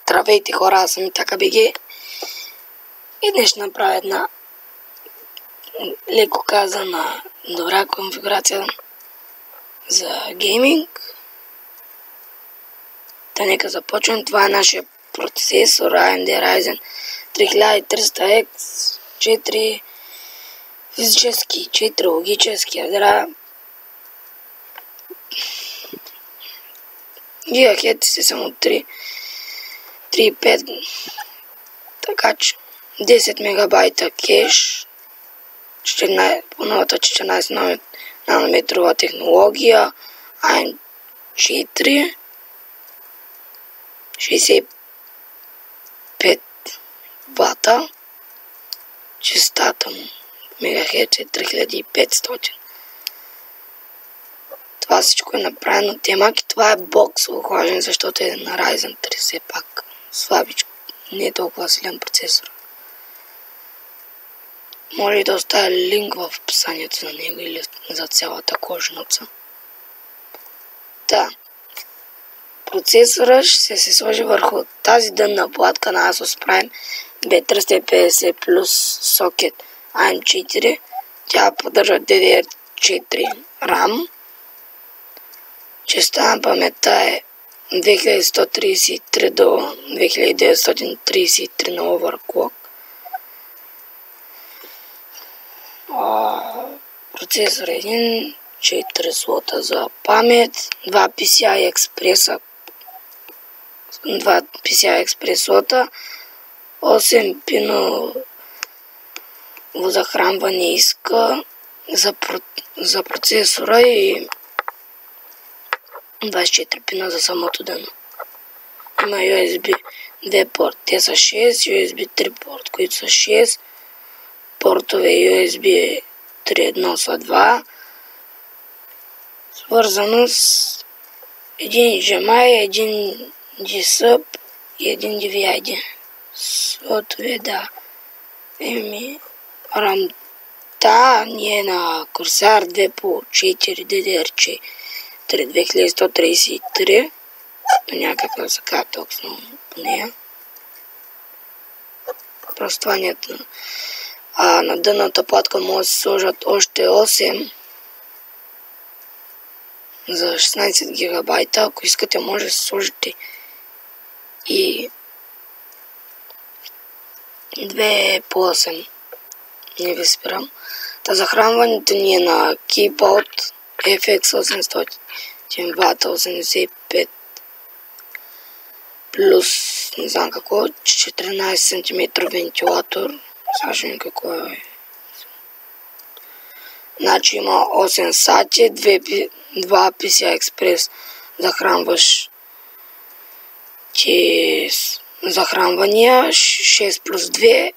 Здравейте хора, аз съм ИтакаБГ и днес ще направя една леко казана добра конфигурация за гейминг. Та нека започвам. Това е нашия процесор AMD Ryzen 3300X, 4 физически, 4 логически ядра. Гигахерците са от 3.5, така че 10 мегабайта кеш, по новата 14 нанометрова технология, AM4, 65 вата, честата му мегахерц е 3500. Това всичко е направено от темаки. Това е бокс охлаждане, защото е на Ryzen 3, все пак слабичко, не е толкова силен процесор. Може да оставя линк в описанието на него или за цялата кожица. Да. Процесора ще се сложи върху тази дънна платка на Asus Prime B350 плюс сокет AM4. Тя поддържа DDR4 RAM. Честа на паметта е 2133 до 2933 на overclock. Процесор 1, 4 слота за памет, 2 PCI Express слота, 8 пино захранване иска за процесора и 24 пина за самото дъно. Има USB 2 порт, те са 6, USB 3 порт, които са 6, портове USB 3.1 са 2, свързано с един HDMI, един GSUB и един DVI-D. Слотове, да. Рамта ни е на Corsair 2 по 4 DDR4. 2133, някакъв са казва точно по нея. Просто това нет. На дънната платка може да се сложат още 8 за 16 гигабайта. Ако искате, може да се сложите и 2 по 8. Не ви спирам. Та захранването ни е на Keyboard FX 800 вата 85 плюс не знам какво, 14 см вентилатор. Сашен какво е. Значи има 8 сати, 2 PCI Express захранвания, 6 плюс 2,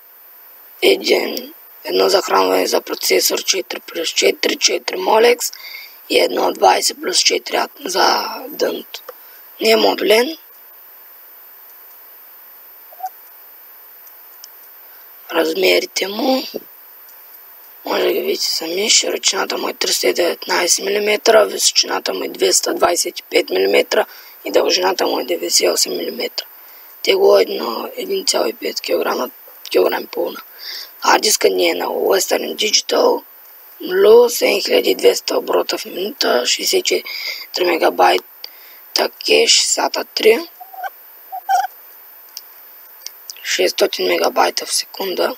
едно захранване за процесор 4 плюс 4, 4 Molex и едно 20 плюс 4 за дъното. Не е модулен. Размерите му може да ги видите сами. Широчината му е 319 мм, височината му е 225 мм и дължината му е 98 мм. Тегло е на 1,5 кг, килограм и половина. Хардиска ни е на Western Digital Blue 7200 оборота в минута, 64 мегабайта кеш, SATA 3, 600 мегабайта в секунда,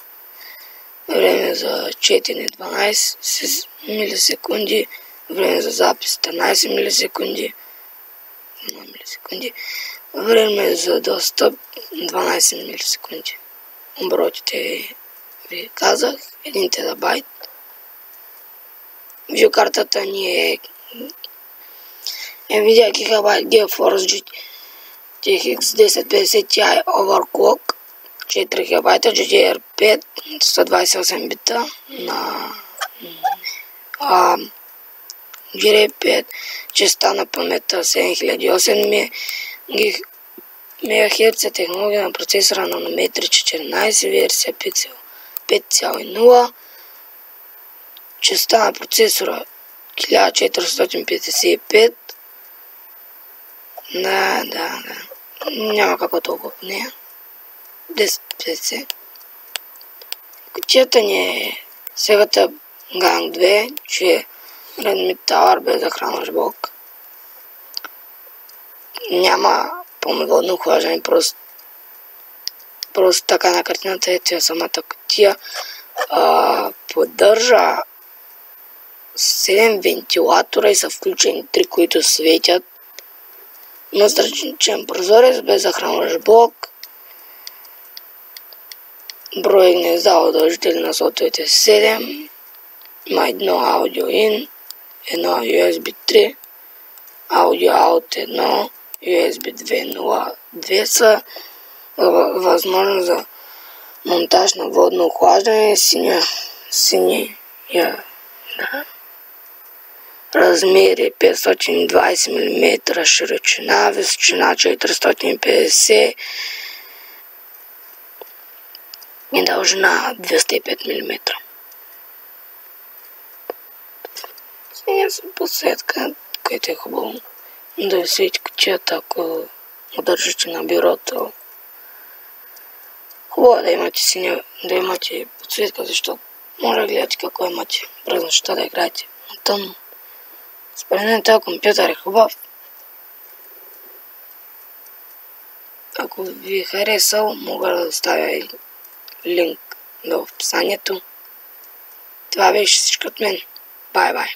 време за четене 12 милисекунди, време за запис 13 милисекунди, време за достъп 12 милисекунди. Оборотите ви казах, 1 терабайт. Видеокартата ни е NVIDIA Gigabyte GeForce GTX 1050 Ti Overclock 4 GB GDDR5 128 бита на GDDR5, честа на паметта 7008 МHz, технология на процесора нанометри 14, версия Pixel 5,0. Частота на процесора 1455. Да. Няма какво толкова по нея. 1050. Кутията ни е Sega Gang 2, че е Redmi Tower без захранващ блок. Няма пълноводно охлаждане, просто така на картината ето самата кутия. Поддържа 7 вентилатора и са включени 3, които светят. Има страничен прозорец без захранващ блок. Брой гнезда удължители на слотовете 7. Има едно аудио in, едно USB 3, аудио out 1, USB 2.0.2 са. Възможност за монтаж на водно охлаждане, синя. Размери 520 мм, широчина, височина 450 и дължина 205 мм. Синя са подсветка, което е хубаво да ви свети кутията, ако удържите на бюрото. Хубаво да имате синя, да имате подсветка, защото може да гледате какво имате през нощта да играете на тъмно. Според мен този компютър е хубав. Ако ви е харесал, мога да оставя линк в описанието. Това беше всичко от мен. Бай-бай!